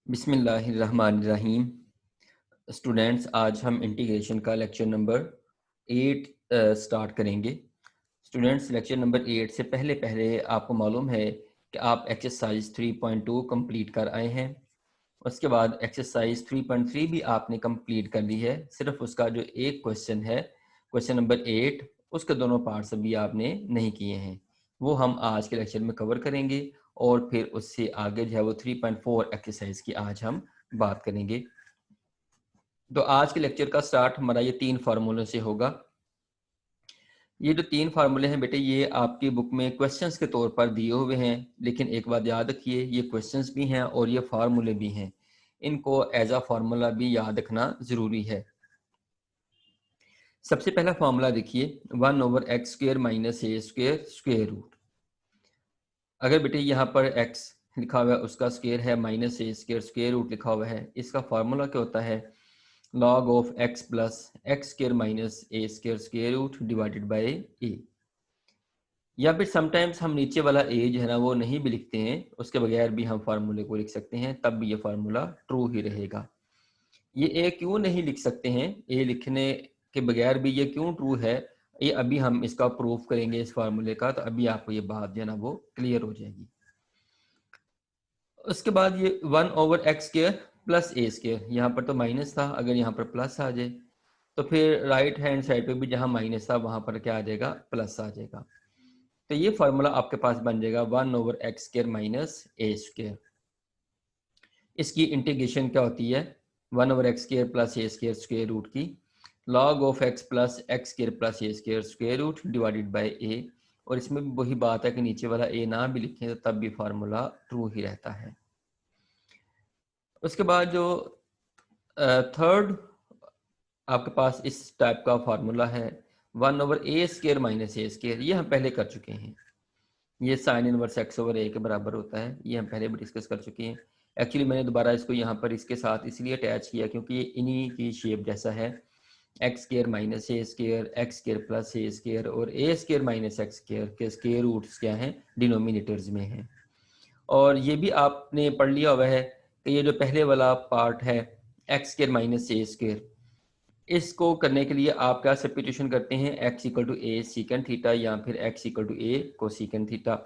बिस्मिल्लाहिर्रहमानिर्रहीम। स्टूडेंट्स, आज हम इंटीग्रेशन का लेक्चर नंबर 8 स्टार्ट करेंगे। स्टूडेंट्स, लेक्चर नंबर 8 से पहले पहले आपको मालूम है कि आप एक्सरसाइज 3.2 कंप्लीट कर आए हैं। उसके बाद एक्सरसाइज 3.3 भी आपने कंप्लीट कर ली है। सिर्फ उसका जो एक क्वेश्चन है, क्वेश्चन नंबर 8, उसके दोनों पार्ट्स अभी आपने नहीं किए हैं। वो हम आज के लेक्चर में कवर करेंगे और फिर उससे आगे जो है वो 3.4 एक्सरसाइज की आज हम बात करेंगे। तो आज के लेक्चर का स्टार्ट हमारा ये 3 फार्मूलों से होगा। ये जो 3 फार्मूले हैं बेटे, ये आपकी बुक में क्वेश्चंस के तौर पर दिए हुए हैं, लेकिन एक बात याद रखिए, ये क्वेश्चंस भी हैं और ये फार्मूले भी हैं। इनको एज अ फार्मूला भी याद रखना जरूरी है। सबसे पहला फार्मूला देखिए, 1/x² - a² स्क्वायर रूट। अगर बेटे यहाँ पर x लिखा हुआ है, उसका स्क्वायर है, -a² स्क्वायर रूट लिखा हुआ है, इसका फार्मूला क्या होता है? log of x plus x² - a² square root divided by a। या फिर समटाइम्स हम नीचे वाला a जो है ना वो नहीं भी लिखते हैं, उसके बगैर भी हम फार्मूले को लिख सकते हैं, तब भी ये फार्मूला ट्रू ही रहेगा। ये a क्यों नहीं लिख सकते हैं? a लिखने के बगैर भी ये क्यों ट्रू है, ये अभी हम इसका प्रूफ करेंगे इस फार्मूले का, तो अभी आपको ये बात जो है ना वो क्लियर हो जाएगी। उसके बाद ये 1/x² प्लस a², यहाँ पर तो माइनस था, अगर यहाँ पर प्लस आ जाए तो फिर राइट हैंड साइड पे भी जहाँ माइनस था वहाँ पर क्या आ जाएगा? प्लस आ जाएगा। तो ये फार्मूला आपके पास बन जाएगा 1/x² - a²। इसकी इंटीग्रेशन क्या होती है? 1/x² plus a² square root की log of x plus x² plus a² square root divided by a। और इसमें भी वही बात है कि नीचे वाला a ना भी लिखें तो तब भी फार्मूला ट्रू ही रहता है। उसके बाद जो थर्ड आपके पास इस टाइप का फार्मूला है 1/a² - a², ये हम पहले कर चुके हैं। ये साइन इनवर्स x/a के बराबर होता है, ये हम पहले भी डिस्कस कर चुके हैं। एक्चुअली मैंने दोबारा इसको यहाँ पर इसके साथ इसलिए अटैच किया क्योंकि ये इन्हीं की शेप जैसा है। x² - a², x² plus a² और a² - x² के स्क्वायर रूट्स क्या हैं? डिनोमिनेटर्स में हैं। और ये भी आपने पढ़ लिया हुआ है कि ये जो पहले वाला पार्ट है x² - a², इसको करने के लिए आप क्या सब्स्टिट्यूशन करते हैं? x = a सीकेंड थीटा या फिर x = a कोसेकेंड थीटा।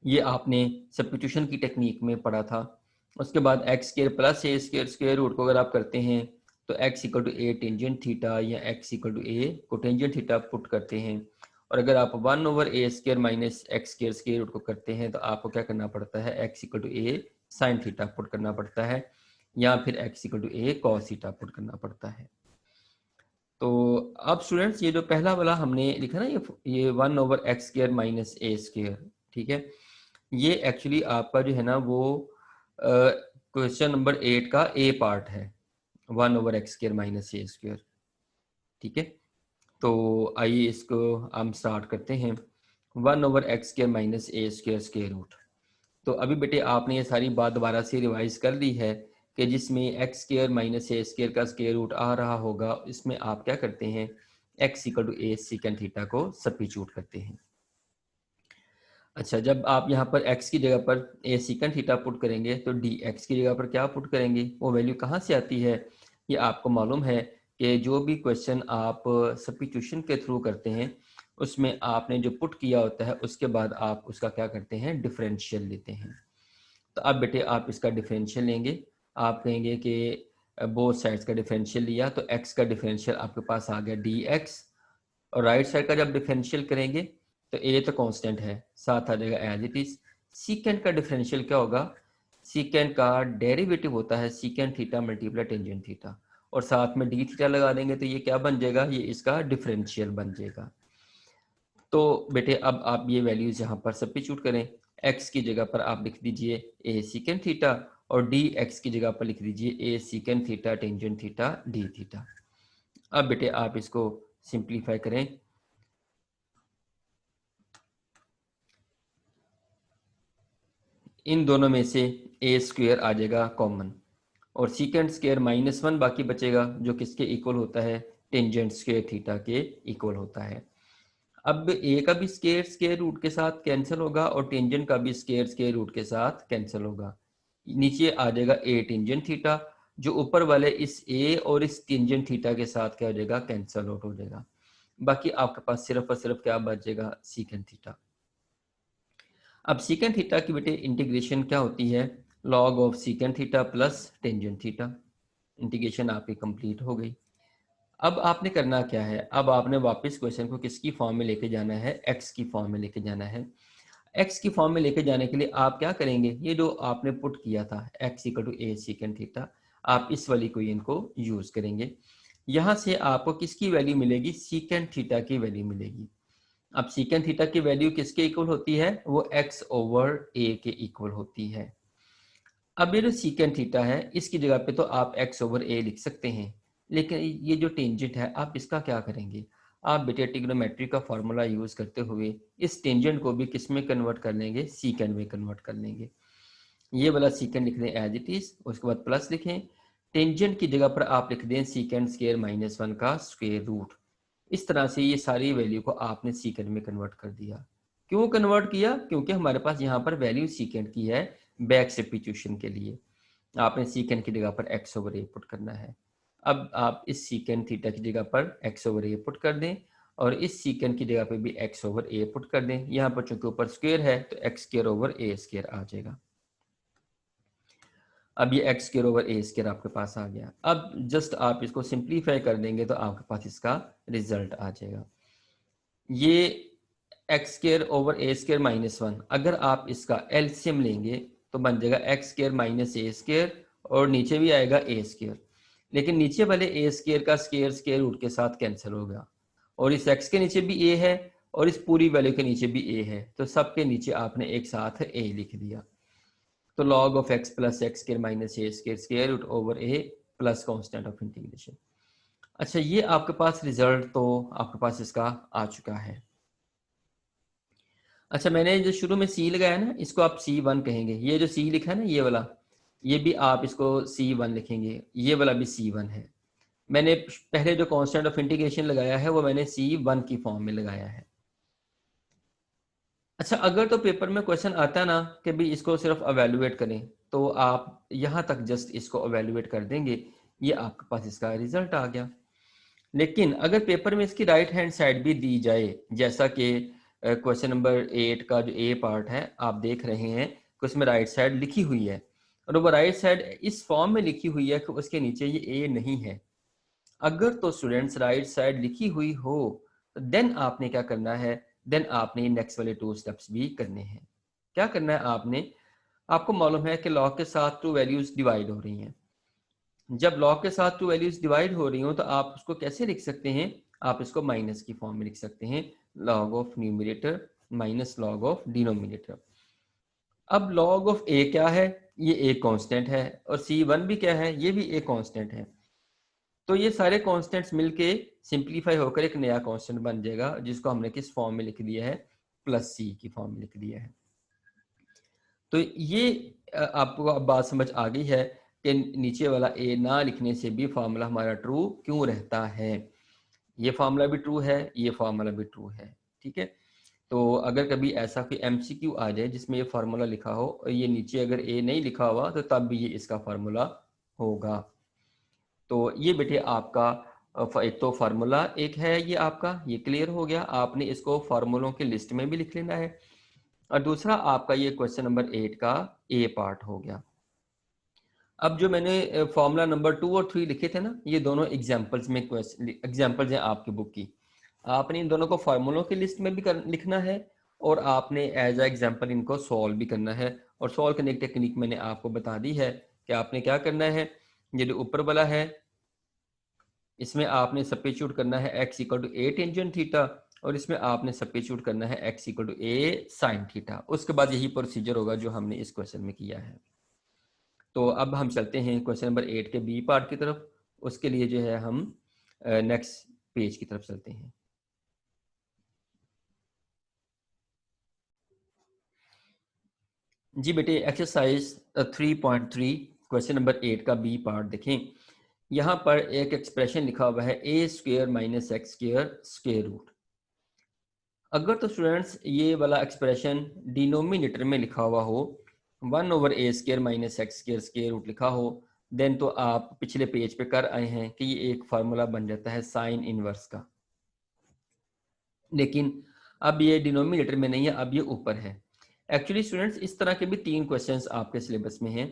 ये आपने सब्स्टिट्यूशन की टेक्निक में पढ़ा था। उसके बाद x² plus a² square root को अगर आप करते हैं तो x = a टेंजेंट थीटा या x = a cotangent theta put करते हैं। और अगर आप 1/a² - x² स्क्वायर रूट को करते हैं तो आपको क्या करना पड़ता है? x = a sine theta put करना पड़ता है या फिर x = a cos theta put करना पड़ता है। तो अब स्टूडेंट्स, ये जो पहला वाला हमने लिखा ना, ये 1/x² - a², ठीक है, ये एक्चुअली आपका जो है ना वो क्वेश्चन नंबर 8 का ए पार्ट है, 1/x² - a², ठीक है। तो आइए इसको हम स्टार्ट करते हैं। 1/x² - a² square root. तो अभी बेटे आपने ये सारी बात दोबारा से रिवाइज कर ली है कि जिसमें x² - a² का स्क्वायर रूट आ रहा होगा, इसमें आप क्या करते हैं? x = a सेकेंड थीटा को सब्स्टिट्यूट करते हैं। अच्छा, जब आप यहाँ पर x की जगह पर a सेकेंड थीटा पुट करेंगे तो dx की जगह पर क्या पुट करेंगे? वो वैल्यू कहाँ से आती है? ये आपको मालूम है कि जो भी क्वेश्चन आप सब्स्टिट्यूशन के थ्रू करते हैं उसमें आपने जो पुट किया होता है उसके बाद आप उसका क्या करते हैं? डिफरेंशियल लेते हैं। तो अब बेटे आप इसका डिफरेंशियल लेंगे, आप कहेंगे कि बोथ साइड्स का डिफरेंशियल लिया तो x का डिफरेंशियल आपके पास आ गया dx, और राइट साइड का जब डिफरेंशियल करेंगे तो a तो कांस्टेंट है, साथ आ जाएगा एज इट इज। सीकेंड का डिफरेंशियल क्या होगा? सीकेंड का डेरिवेटिव होता है secant theta multiply tangent theta, और साथ में डी थीटा लगा देंगे तो ये क्या बन जाएगा? ये इसका डिफरेंशियल बन जाएगा। तो बेटे अब आप ये वैल्यूज यहाँ पर सब्स्टिट्यूट करें। x की जगह पर आप लिख दीजिए a सीकेंड थीटा और dx की जगह पर लिख दीजिए a secant theta tangent theta d theta. अब बेटे आप इसको सिंप्लीफाई करें। इन दोनों में से a स्क्वायर आ जाएगा कॉमन और सीकेंड स्क्वायर -1 बाकी बचेगा, जो किसके इक्वल होता है? टेंजेंट स्क्वायर थीटा के इक्वल होता है। अब a का भी स्क्वायर स्क्वायर रूट के साथ कैंसिल होगा और टेंजेंट का भी स्क्वायर स्क्वायर रूट के साथ कैंसिल होगा। नीचे आ जाएगा ए टेंजेंट थीटा, जो ऊपर वाले इस ए और इस टेंजेंट थीटा के साथ क्या हो जाएगा, कैंसल आउट हो जाएगा। बाकी आपके पास सिर्फ और सिर्फ क्या बचेगा, सीकेंट थीटा। अब सीकेंट थीटा की बेटे इंटीग्रेशन क्या होती है, log of secant theta plus tangent theta. Integration आपकी कंप्लीट हो गई। अब आपने करना क्या है, अब आपने वापस क्वेश्चन को किसकी फॉर्म में लेके जाना है, एक्स की फॉर्म में लेके जाना है। एक्स की फॉर्म में लेके जाने के लिए आप क्या करेंगे, ये जो आपने पुट किया था x equal to a secant theta, आप इस वाली इक्वेशन को यूज करेंगे। यहां से आपको किसकी वैल्यू मिलेगी, सीकेंट थीटा की वैल्यू मिलेगी। अब सीकेंट थीटा की वैल्यू किसके इक्वल होती है, वो एक्स ओवर ए के इक्वल होती है। अब ये जो सीकेंट थीटा है इसकी जगह पे तो आप एक्स ओवर ए लिख सकते हैं, लेकिन ये जो टेंजेंट है आप इसका क्या करेंगे, आप बेटे ट्रिग्नोमेट्री का फॉर्मूला यूज करते हुए इस टेंजेंट को भी किस में कन्वर्ट कर लेंगे, सीकेंट में कन्वर्ट कर लेंगे। ये वाला सीकेंट लिख दें एज इट इज, उसके बाद प्लस लिखें, टेंजेंट की जगह पर आप लिख दें सीकेंट स्क्वायर माइनस 1 का स्क्वायर रूट। इस तरह से ये सारी वैल्यू को आपने सीकेंट में कन्वर्ट कर दिया। क्यों कन्वर्ट किया, क्योंकि हमारे पास यहाँ पर वैल्यू सीकेंट की है बैक सब्स्टिट्यूशन के लिए। आपने सीकेंट की जगह पर एक्स ओवर ए पुट करना है। अब आप इस सीकेंट थीटा की जगह पर एक्स ओवर ए पुट कर दें और इस सीकेंट की जगह पे भी एक्स ओवर ए पुट कर दें। यहाँ पर चूंकि ऊपर स्क्वायर है तो एक्स स्क्वायर ओवर ए स्क्वायर आ जाएगा। अब ये एक्स स्क्वायर ओवर ए स्क्वायर आपके पास आ गया। अब जस्ट आप इसको सिंप्लीफाई कर देंगे तो आपके पास इसका रिजल्ट आ जाएगा। ये एक्स स्क्वायर ओवर ए स्क्वायर माइनस 1, अगर आप इसका एलसीएम लेंगे तो बन जाएगा x square minus a square और नीचे भी आएगा ए स्क्वायर, लेकिन नीचे वाले ए स्क्वायर का स्क्वायर स्क्वायर रूट के साथ कैंसिल हो गया और इस एक्स के नीचे भी ए है और इस पूरी वैल्यू के नीचे भी ए है, तो सबके नीचे आपने एक साथ ए लिख दिया। तो log of x plus x square minus a square square root over a plus constant of integration. अच्छा, ये आपके पास रिजल्ट तो आपके पास इसका आ चुका है। अच्छा, मैंने जो शुरू में सी लगाया ना, इसको आप C1 कहेंगे। ये जो सी लिखा है ना ये वाला, ये भी आप इसको C1 लिखेंगे, ये वाला भी C1 है। मैंने पहले जो कांस्टेंट ऑफ इंटीग्रेशन लगाया है वो मैंने C1 की फॉर्म में लगाया है। अच्छा, अगर तो पेपर में क्वेश्चन आता ना कि भी इसको सिर्फ अवेलुएट करें, तो आप यहाँ तक जस्ट इसको अवेलुएट कर देंगे, ये आपके पास इसका रिजल्ट आ गया। लेकिन अगर पेपर में इसकी राइट हैंड साइड भी दी जाए, जैसा कि क्वेश्चन नंबर 8 का जो ए पार्ट है आप देख रहे हैं कि उसमें राइट साइड लिखी हुई है और वो राइट साइड इस फॉर्म में लिखी हुई है कि उसके नीचे ये ए नहीं है। अगर तो स्टूडेंट्स राइट साइड लिखी हुई हो तो देन आपने क्या करना है, देन आपने नेक्स्ट वाले 2 स्टेप्स भी करने हैं। क्या करना है आपने, आपको मालूम है कि लॉग के साथ 2 वैल्यूज डिवाइड हो रही हैं। जब लॉग के साथ 2 वैल्यूज डिवाइड हो रही हो तो आप उसको कैसे लिख सकते हैं, आप इसको माइनस की फॉर्म में लिख सकते हैं, log of numerator minus log of denominator. अब लॉग ऑफ ए क्या है, ये ए कांस्टेंट है और C1 भी क्या है, ये भी ए कांस्टेंट है। तो ये सारे कांस्टेंट्स मिलके सिंप्लीफाई होकर एक नया कांस्टेंट बन जाएगा, जिसको हमने किस फॉर्म में लिख दिया है, प्लस सी की फॉर्म में लिख दिया है। तो ये आपको अब बात समझ आ गई है कि नीचे वाला ए ना लिखने से भी फार्मूला हमारा ट्रू क्यों रहता है। ये फार्मूला भी ट्रू है, ये फार्मूला भी ट्रू है, ठीक है। तो अगर कभी ऐसा कोई एमसीक्यू आ जाए जिसमें ये फार्मूला लिखा हो और ये नीचे अगर ए नहीं लिखा हुआ तो तब भी ये इसका फार्मूला होगा। तो ये बेटे आपका एक तो फार्मूला एक है, ये आपका ये क्लियर हो गया, आपने इसको फार्मूलों की लिस्ट में भी लिख लेना है। और दूसरा आपका ये क्वेश्चन नंबर 8 का ए पार्ट हो गया। अब जो मैंने फॉर्मूला नंबर 2 और 3 लिखे थे ना, ये दोनों एग्जांपल्स में एग्जांपल्स हैं आपकी बुक की। आपने इन दोनों को फार्मूलों की लिस्ट में भी लिखना है और आपने एज अ एग्जांपल इनको सॉल्व भी करना है। और सॉल्व करने की टेक्निक मैंने आपको बता दी है कि आपने क्या करना है। ये जो ऊपर वाला है इसमें आपने सब्स्टिट्यूट करना है x equal to a tangent theta और इसमें आपने सब्स्टिट्यूट करना है x equal to a sine theta. उसके बाद यही प्रोसीजर होगा जो हमने इस क्वेश्चन में किया है। तो अब हम चलते हैं क्वेश्चन नंबर 8 के बी पार्ट की तरफ। उसके लिए जो है हम नेक्स्ट पेज की तरफ चलते हैं। जी बेटे, एक्सरसाइज 3.3 क्वेश्चन नंबर 8 का बी पार्ट देखें। यहाँ पर एक एक्सप्रेशन लिखा हुआ है A square minus X square square root. अगर तो स्टूडेंट्स ये वाला एक्सप्रेशन डिनोमिनेटर में लिखा हुआ हो 1/a² minus x² square root लिखा हो, देन तो आप पिछले पेज पे कर आए हैं कि ये एक फार्मूला बन जाता है साइन इनवर्स का। लेकिन अब ये डिनोमिनेटर में नहीं है, अब ये ऊपर है। एक्चुअली स्टूडेंट्स इस तरह के भी 3 क्वेश्चंस आपके सिलेबस में हैं।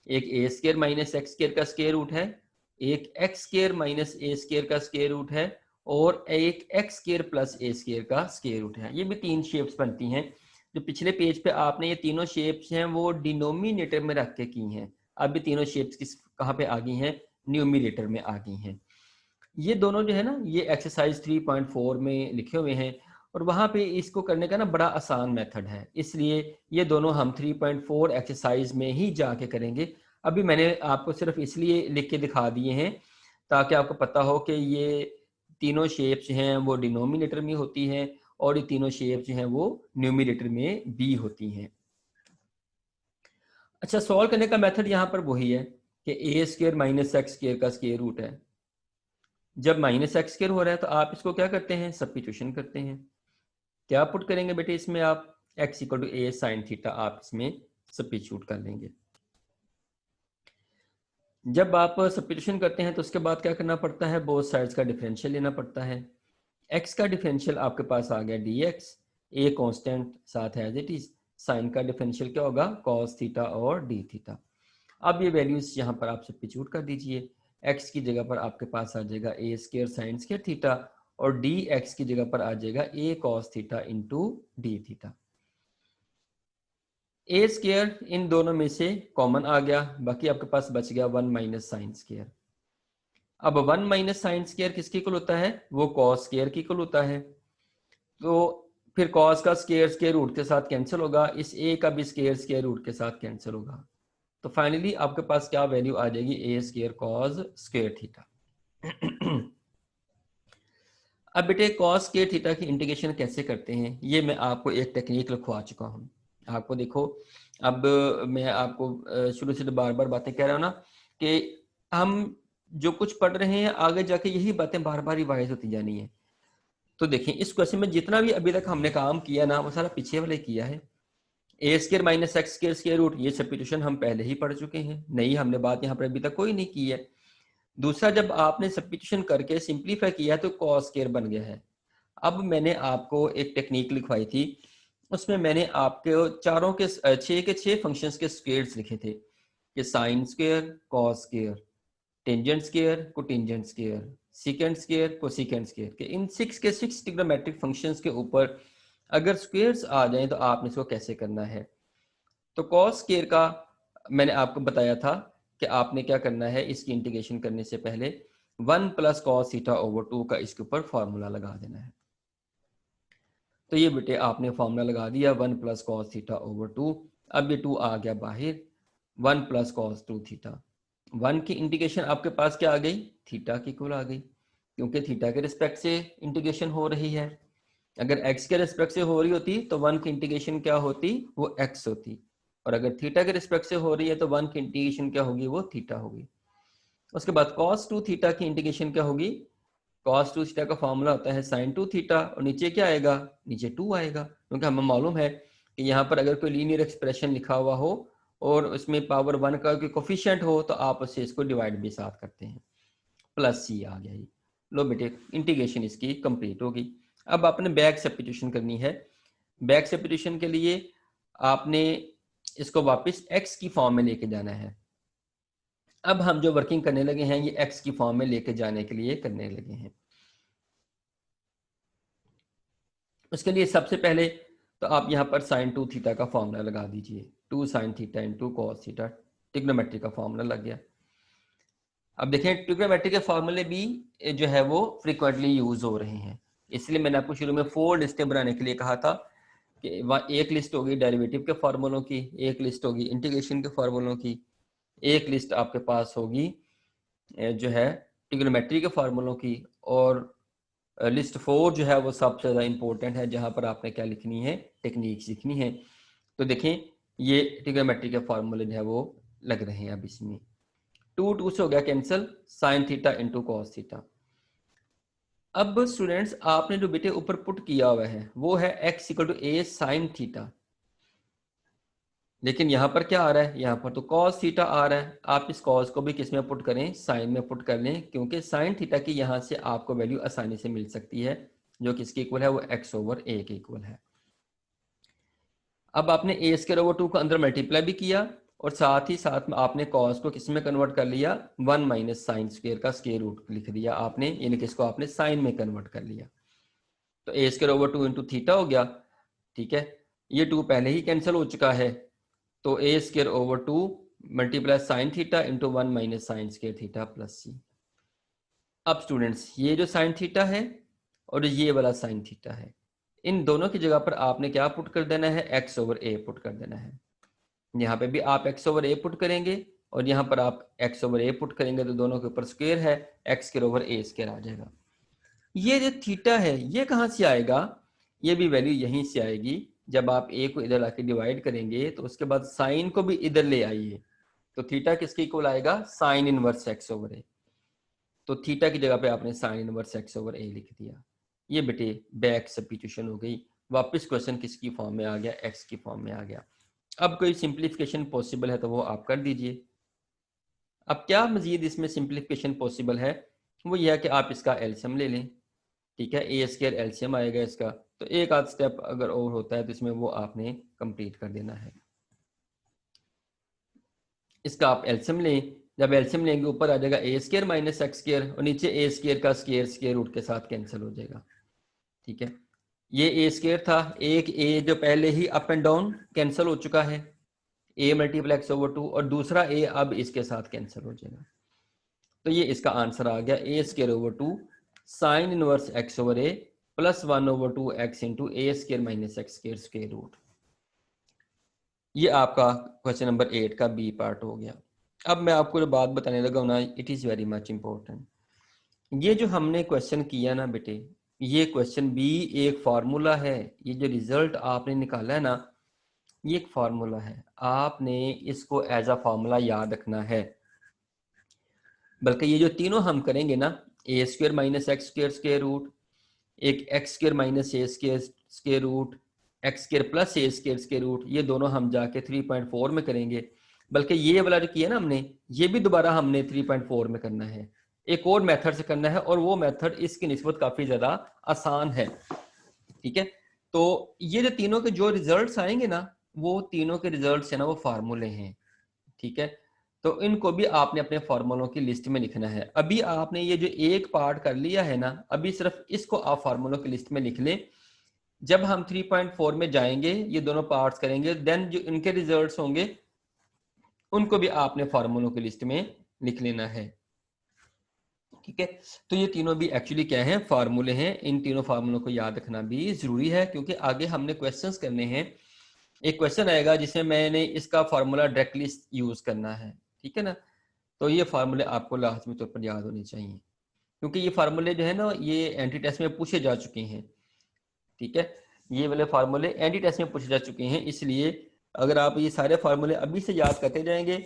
एक a² माइनस x² का स्क्वायर रूट है, एक x² माइनस a² का स्क्वायर रूट है, और एक x² प्लस a² का स्क्वायर रूट है। ये भी 3 शेप्स बनती हैं। जो पिछले पेज पे आपने ये तीनों शेप्स हैं वो डिनोमिनेटर में रख के की हैं। अब ये तीनों शेप्स कहाँ पे आ गई हैं? न्यूमिनेटर में आ गई हैं। ये दोनों जो है ना, ये एक्सरसाइज 3.4 में लिखे हुए हैं, और वहाँ पे इसको करने का ना बड़ा आसान मेथड है, इसलिए ये दोनों हम 3.4 एक्सरसाइज में ही जाके करेंगे। अभी मैंने आपको सिर्फ इसलिए लिख के दिखा दिए हैं ताकि आपको पता हो कि ये तीनों शेप्स हैं वो डिनोमिनेटर में होती हैं, और ये तीनों शेप्स जो हैं वो न्यूमिनेटर में भी होती हैं। अच्छा, सॉल्व करने का मेथड यहाँ पर वही है कि a² माइनस x² का स्क्वायर रूट है। जब माइनस x² हो रहा है तो आप इसको क्या करते हैं? सब्स्टिट्यूशन करते हैं। क्या पुट करेंगे बेटे इसमें? आप x equal to a sine theta आप इसमें सब्स्टिट्यूट कर लेंगे। जब आप सब्स्टिट्यूशन करते हैं तो उसके बाद क्या करना पड़ता है? बोथ साइड्स का डिफरेंशियल लेना पड़ता है। x का डिफरेंशियल आपके पास आ गया dx, a कांस्टेंट साथ है एज इट इज, साइन का डिफरेंशियल क्या होगा? cos थीटा और d थीटा। अब ये वैल्यूज यहाँ पर आप सब्स्टिट्यूट कर दीजिए। x की जगह पर आपके पास आ जाएगा a² साइन स्क्वायर थीटा, और dx की जगह पर आ जाएगा a cos theta into D theta. a² इन दोनों में से कॉमन आ गया, बाकी आपके पास बच गया 1 माइनस साइन स्क्वायर। अब 1 माइनस साइन स्क्वायर किसके इक्वल होता है? वो cos स्क्वायर की इक्वल होता है। तो फिर cos का स्क्वायर स्क्वायर रूट के साथ कैंसिल होगा, इस a का भी स्क्वायर रूट के साथ कैंसिल होगा। तो फाइनली आपके पास क्या वैल्यू आ जाएगी? a² cos square theta. अब बेटे cos स्क्वायर थीटा की इंटीग्रेशन कैसे करते हैं, ये मैं आपको एक टेक्निक लिखवा चुका हूँ। आपको देखो, अब मैं आपको शुरू से बार बार बातें कह रहा हूँ ना कि हम जो कुछ पढ़ रहे हैं आगे जाके यही बातें बार बार रिवाइज होती जानी है। तो देखिए, इस क्वेश्चन में जितना भी अभी तक हमने काम किया ना वो सारा पीछे वाले किया है। a² minus x² square root, ये सब्स्टिट्यूशन हम पहले ही पढ़ चुके हैं, नई हमने बात यहाँ पर अभी तक कोई नहीं की है। दूसरा, जब आपने सब्स्टिट्यूशन करके सिंप्लीफाई किया तो cos स्क्वायर बन गया है। अब मैंने आपको एक टेक्निक लिखवाई थी, उसमें मैंने आपके चारों के 6 फंक्शंस के स्क्वायर्स लिखे थे कि sine square, cos square, tangent square, cotangent square, secant square, cosecant square के इन 6 ट्रिग्नोमेट्रिक फंक्शंस के ऊपर अगर स्क्वायर्स आ जाएं तो आपने इसको कैसे करना है। तो cos स्क्वायर का मैंने आपको बताया था कि आपने क्या करना है, इसकी इंटीग्रेशन करने से पहले 1 प्लस cos थीटा ओवर 2 का इसके ऊपर फॉर्मूला लगा देना है। तो ये बेटे आपने फॉर्मूला लगा दिया 1 प्लस cos थीटा ओवर 2। अब ये 2 आ गया बाहर, 1 प्लस cos 2 थीटा। 1 की इंटीग्रेशन आपके पास क्या आ गई? थीटा की इक्वल आ गई, क्योंकि थीटा के रिस्पेक्ट से इंटीग्रेशन हो रही है। अगर x के रिस्पेक्ट से हो रही होती तो 1 की इंटीग्रेशन क्या होती? वो x होती, और अगर थीटा के रिस्पेक्ट से हो रही है तो 1 की इंटीग्रेशन क्या होगी? वो थीटा होगी। उसके बाद cos 2 थीटा की इंटीग्रेशन क्या होगी? cos 2 थीटा का फॉर्मूला होता है sin 2 थीटा, और नीचे क्या आएगा? नीचे 2 आएगा, क्योंकि हमें मालूम है कि यहाँ पर अगर कोई लीनियर एक्सप्रेशन लिखा हुआ हो और उसमें पावर 1 का कोई कोफिशिएंट हो तो आप उससे इसको डिवाइड भी साथ करते हैं। प्लस सी आ गया ये। लो बेटे, इंटीग्रेशन इसकी कंप्लीट होगी। अब आपने बैक सब्स्टिट्यूशन करनी है। बैक सब्स्टिट्यूशन के लिए आपने इसको वापस x की फॉर्म में लेके जाना है। अब हम जो वर्किंग करने लगे हैं ये x की फॉर्म में लेके जाने के लिए करने लगे हैं। उसके लिए सबसे पहले तो आप यहाँ पर sin 2 थीटा का फॉर्मूला लगा दीजिए, 2 sin theta into cos theta, trigonometry का फॉर्मूला लग गया। अब देखें, ट्रिग्नोमेट्री के फॉर्मूले भी जो है वो फ्रीक्वेंटली यूज हो रहे हैं, इसलिए मैंने आपको शुरू में 4 लिस्टें बनाने के लिए कहा था कि एक लिस्ट होगी डेरिवेटिव के फार्मूलों की, एक लिस्ट होगी इंटीग्रेशन के फार्मूलों की, एक लिस्ट आपके पास होगी जो है ट्रिग्नोमेट्री के फार्मूलों की, और लिस्ट 4 जो है वो सबसे ज़्यादा इंपॉर्टेंट है, जहां पर आपने क्या लिखनी है? टेक्निक्स लिखनी है। तो देखें, ये ट्रिग्नोमेट्री के फार्मूले जो है वो लग रहे हैं। अब इसमें 2 से हो गया cancel, sine theta into cos theta. अब स्टूडेंट्स आपने जो बेटे ऊपर पुट किया हुआ है वो है x equal to a sine theta, लेकिन यहाँ पर क्या आ रहा है, यहाँ पर तो cos थीटा आ रहा है। आप इस cos को भी किस में पुट करें, साइन में पुट कर लें, क्योंकि साइन थीटा की यहाँ से आपको वैल्यू आसानी से मिल सकती है, जो किसके इक्वल है, वो x/a के इक्वल है। अब आपने a² को अंदर मल्टीप्लाई भी किया और साथ ही साथ में आपने cos को किस में कन्वर्ट कर लिया, 1 माइनस साइन स्क्वायर का स्क्वायर रूट लिख दिया आपने, यानी कि इसको आपने साइन में कन्वर्ट कर लिया। तो a² इंटू थीटा हो गया, ठीक है। ये 2 पहले ही कैंसिल हो चुका है, तो a² multiply sine theta into 1 minus sine square theta plus c। अब स्टूडेंट्स, ये जो साइन थीटा है और ये वाला साइन थीटा है, इन दोनों की जगह पर आपने क्या पुट कर देना है, x/a पुट कर देना है। यहाँ पे भी आप x/a पुट करेंगे और यहाँ पर आप x/a पुट करेंगे, तो दोनों के ऊपर स्क्वायर है, x² आ जाएगा। ये जो थीटा है ये कहाँ से आएगा, ये भी वैल्यू यहीं से आएगी। जब आप a को इधर लाके डिवाइड करेंगे तो उसके बाद साइन को भी इधर ले आइए, तो थीटा किसके इक्वल आएगा, साइन इनवर्स x/a। तो थीटा की जगह पे आपने साइन इनवर्स x/a लिख दिया। ये बेटे बैक सब्स्टिट्यूशन हो गई, वापस क्वेश्चन किसकी फॉर्म में आ गया, x की फॉर्म में आ गया। अब कोई सिंप्लीफिकेशन पॉसिबल है तो वो आप कर दीजिए। अब क्या मजीद इसमें सिंप्लीफिकेशन पॉसिबल है, वो यह है कि आप इसका एलसीएम ले लें, ठीक है। a² एलसीएम आएगा इसका, तो एक आध स्टेप अगर और होता है तो इसमें वो आपने कंप्लीट कर देना है। इसका आप एलसीएम लें, जब एलसीएम लेंगे ऊपर आ जाएगा a² माइनस x² और नीचे a² का स्क्वायर रूट के साथ कैंसिल हो जाएगा, ठीक है। ये a² था, एक a जो पहले ही अप एंड डाउन कैंसिल हो चुका है, a मल्टीप्लाई x/2, और दूसरा a अब इसके साथ कैंसिल हो जाएगा। तो ये इसका आंसर आ गया a² sine inverse x/a plus 1/2 x into a² minus x² square root. ये आपका क्वेश्चन नंबर 8 का बी पार्ट हो गया। अब मैं आपको जो बात बताने लगा हूं ना, it is very much important. ये जो हमने क्वेश्चन किया ना बेटे, ये क्वेश्चन भी एक फार्मूला है। ये जो रिजल्ट आपने निकाला है ना, ये एक फार्मूला है, आपने इसको एज अ फार्मूला याद रखना है। बल्कि ये जो तीनों हम करेंगे ना, a² minus x² square root, एक x² minus a² square root, x² plus a² square root, ये दोनों हम जाके 3.4 में करेंगे। बल्कि ये वाला जो किया ना हमने, ये भी दोबारा हमने 3.4 में करना है, एक और मेथड से करना है, और वो मेथड इसकी निस्बत काफी ज्यादा आसान है, ठीक है। तो ये जो तीनों के जो रिजल्ट्स आएंगे ना, वो तीनों के रिजल्ट्स है ना, वो फार्मूले हैं, ठीक है। तो इनको भी आपने अपने फार्मूलों की लिस्ट में लिखना है। अभी आपने ये जो एक पार्ट कर लिया है ना, अभी सिर्फ इसको आप फार्मूलों की लिस्ट में लिख लें। जब हम 3.4 में जाएंगे, ये दोनों पार्ट्स करेंगे, देन जो इनके रिजल्ट्स होंगे उनको भी आपने फार्मूलों की लिस्ट में लिख लेना है, ठीक है। तो ये तीनों भी एक्चुअली क्या है, फार्मूले हैं। इन तीनों फार्मूलों को याद रखना भी जरूरी है, क्योंकि आगे हमने क्वेश्चंस करने हैं। एक क्वेश्चन आएगा जिसमें मैंने इसका फार्मूला डायरेक्टली यूज करना है, ठीक है ना। तो ये फार्मूले आपको लाजमी तौर पर याद होने चाहिए, क्योंकि ये फार्मूले जो है ना, ये एंटी टेस्ट में पूछे जा चुके हैं, ठीक है। ये वाले फार्मूले एंटी टेस्ट में पूछे जा चुके हैं, इसलिए अगर आप ये सारे फार्मूले अभी से याद करते जाएंगे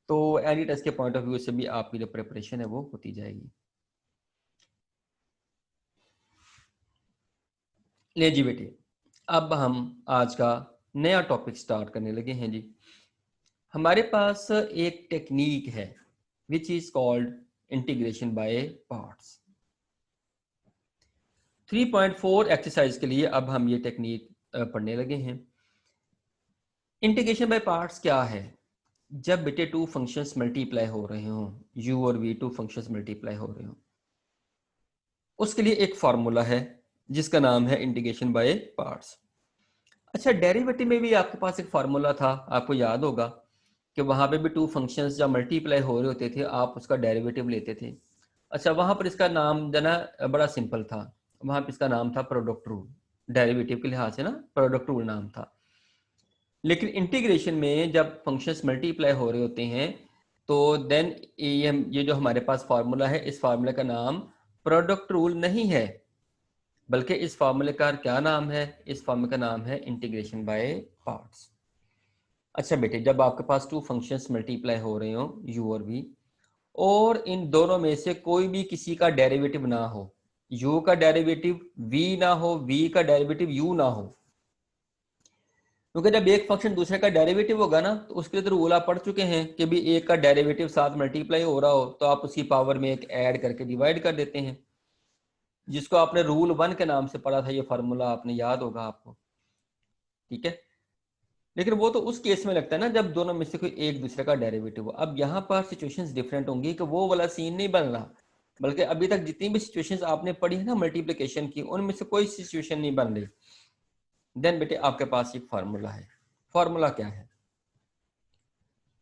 तो एंटी टेस्ट के पॉइंट ऑफ व्यू से भी आपकी जो प्रिपरेशन है वो होती जाएगी। ले जी बेटे, अब हम आज का नया टॉपिक स्टार्ट करने लगे हैं जी। हमारे पास एक टेक्निक है which is called integration by parts. 3.4 exercise के लिए अब हम ये टेक्निक पढ़ने लगे हैं। इंटीग्रेशन बाय पार्ट्स क्या है, जब बेटे टू फंक्शंस मल्टीप्लाई हो रहे हों, u और v टू फंक्शंस मल्टीप्लाई हो रहे हों, उसके लिए एक फार्मूला है जिसका नाम है इंटीग्रेशन बाय पार्ट्स। अच्छा, डेरिवेटिव में भी आपके पास एक फार्मूला था, आपको याद होगा कि वहां पे भी टू फंक्शंस जब मल्टीप्लाई हो रहे होते थे आप उसका डेरिवेटिव लेते थे। अच्छा, वहां पर इसका नाम जना बड़ा सिंपल था, वहां पर इसका नाम था प्रोडक्ट रूल। डेरिवेटिव के लिहाज से ना प्रोडक्ट रूल नाम था। लेकिन इंटीग्रेशन में जब फंक्शंस मल्टीप्लाई हो रहे होते हैं तो देन ये जो हमारे पास फार्मूला है, इस फार्मूले का नाम प्रोडक्ट रूल नहीं है, बल्कि इस फार्मूले का क्या नाम है, इस फार्मूले का नाम है इंटीग्रेशन बाय पार्ट्स। अच्छा बेटे, जब आपके पास टू फंक्शंस मल्टीप्लाई हो रहे हो u और v, और इन दोनों में से कोई भी किसी का डेरिवेटिव ना हो, u का डेरिवेटिव v ना हो, v का डेरिवेटिव u ना हो, क्योंकि जब एक फंक्शन दूसरे का डेरिवेटिव होगा ना, तो उसके लिए तो रूल आप पढ़ चुके हैं कि भी एक का डेरिवेटिव साथ मल्टीप्लाई हो रहा हो तो आप उसकी पावर में एक ऐड करके डिवाइड कर देते हैं, जिसको आपने रूल 1 के नाम से पढ़ा था, ये फार्मूला आपने याद होगा आपको, ठीक है। लेकिन वो तो उस केस में लगता है ना जब दोनों में से कोई एक दूसरे का डेरिवेटिव हो। अब यहाँ पर सिचुएशंस डिफरेंट होंगी कि वो वाला सीन नहीं बन रहा, बल्कि अभी तक जितनी भी सिचुएशंस आपने पढ़ी है ना मल्टीप्लिकेशन की, उनमें से कोई सिचुएशन नहीं बन रही। देन बेटे आपके पास एक फार्मूला है। फार्मूला क्या है?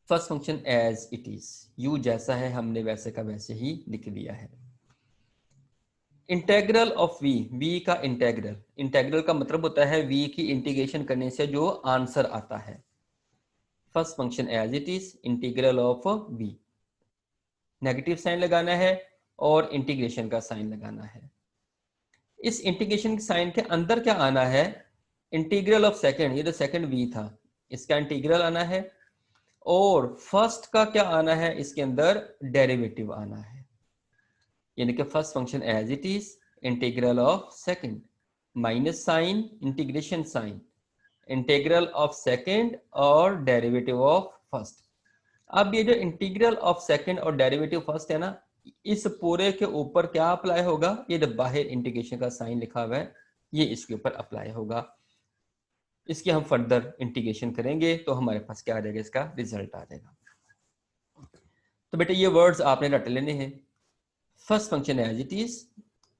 First function as it is, u जैसा है हमने वैसे का वैसे ही लिख दिया है। इंटेग्रल ऑफ वी, वी का इंटेग्रल, इंटेग्रल का मतलब होता है वी की इंटीग्रेशन करने से जो आंसर आता है। First function as it is, integral of v, negative sign लगाना है और इंटीग्रेशन का साइन लगाना है। इस इंटीग्रेशन के साइन के अंदर क्या आना है? इंटीग्रल ऑफ सेकंड, ये जो सेकंड वी था इसका इंटीग्रल आना है, और फर्स्ट का क्या आना है? इसके अंदर डेरिवेटिव आना है। यानी कि first function as it is, integral of second minus sign integration sign, integral of second और डेरिवेटिव ऑफ फर्स्ट। अब ये जो इंटीग्रल ऑफ सेकंड और डेरिवेटिव फर्स्ट है ना, इस पूरे के ऊपर क्या अप्लाई होगा? ये जो बाहर इंटीग्रेशन का साइन लिखा हुआ है ये इसके ऊपर अप्लाई होगा। इसकी हम फर्दर इंटीग्रेशन करेंगे तो हमारे पास क्या आ जाएगा? इसका रिजल्ट आ जाएगा। तो बेटे ये वर्ड्स आपने रट लेने हैं। First function as it is,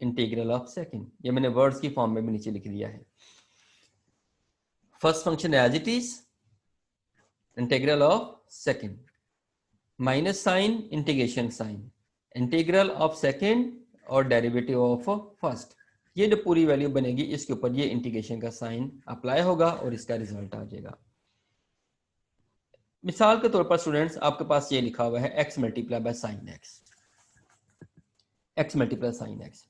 integral of second, ये मैंने वर्ड्स की फॉर्म में भी नीचे लिख दिया है। First function as it is, integral of second minus sign integration sign, integral of second और डेरिवेटिव ऑफ फर्स्ट। ये जो पूरी वैल्यू बनेगी इसके ऊपर ये इंटीग्रेशन का साइन अप्लाई होगा और इसका रिजल्ट आ जाएगा। मिसाल के तौर पर स्टूडेंट्स आपके पास ये लिखा हुआ है x multiply by sine x, x multiply sine x.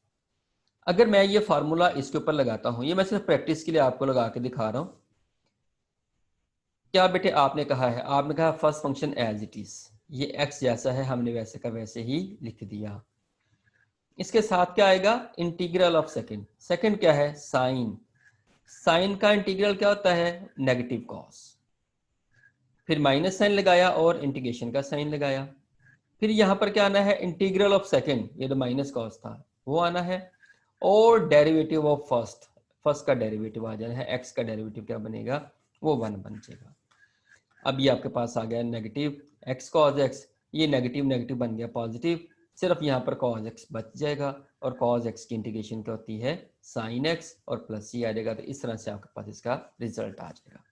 अगर मैं ये फार्मूला इसके ऊपर लगाता हूं, ये मैं सिर्फ प्रैक्टिस के लिए आपको लगा के दिखा रहा हूं। क्या बेटे आपने कहा है? आपने कहा first function as it is, ये x जैसा है हमने वैसे का वैसे ही लिख दिया। इसके साथ क्या आएगा? इंटीग्रल ऑफ सेकंड, सेकंड क्या है? साइन, साइन का इंटीग्रल क्या होता है? Negative cos. फिर माइनस साइन लगाया और इंटीग्रेशन का साइन लगाया। फिर यहां पर क्या आना है? इंटीग्रल ऑफ सेकंड, ये जो माइनस कॉस था वो आना है, और डेरिवेटिव ऑफ फर्स्ट, फर्स्ट का डेरिवेटिव आ जाना है। एक्स का डेरिवेटिव क्या बनेगा? वो 1 बन जाएगा। अब ये आपके पास आ गया नेगेटिव एक्स कॉज एक्स, ये नेगेटिव नेगेटिव बन गया पॉजिटिव, सिर्फ यहाँ पर कॉज एक्स बच जाएगा, और कॉज एक्स की इंटीग्रेशन क्या होती है? साइन एक्स, और प्लस सी आ जाएगा। तो इस तरह से आपके पास इसका रिजल्ट आ जाएगा।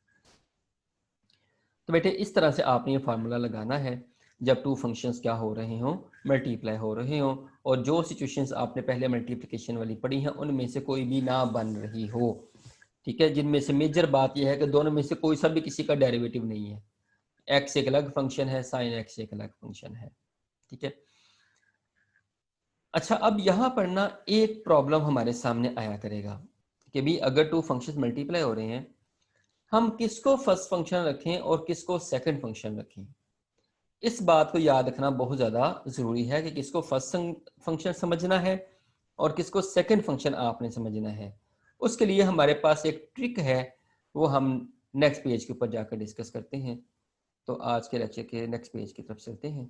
तो बेटे इस तरह से आपने ये फार्मूला लगाना है जब टू फंक्शंस क्या हो रहे हों? मल्टीप्लाई हो रहे हों, और जो सिचुएशंस आपने पहले मल्टीप्लिकेशन वाली पढ़ी हैं उनमें से कोई भी ना बन रही हो, ठीक है। जिनमें से मेजर बात यह है कि दोनों में से कोई सा भी किसी का डेरिवेटिव नहीं है, एक्स एक अलग फंक्शन है, साइन एक्स एक अलग फंक्शन है, ठीक है। अच्छा, अब यहाँ पर ना एक प्रॉब्लम हमारे सामने आया करेगा कि भी अगर टू फंक्शंस मल्टीप्लाई हो रहे हैं, हम किसको फर्स्ट फंक्शन रखें और किसको सेकंड फंक्शन रखें। इस बात को याद रखना बहुत ज़्यादा ज़रूरी है कि किसको फर्स्ट फंक्शन समझना है और किसको सेकंड फंक्शन आपने समझना है। उसके लिए हमारे पास एक ट्रिक है, वो हम नेक्स्ट पेज के ऊपर जाकर डिस्कस करते हैं। तो आज के लेक्चर के नेक्स्ट पेज की तरफ चलते हैं।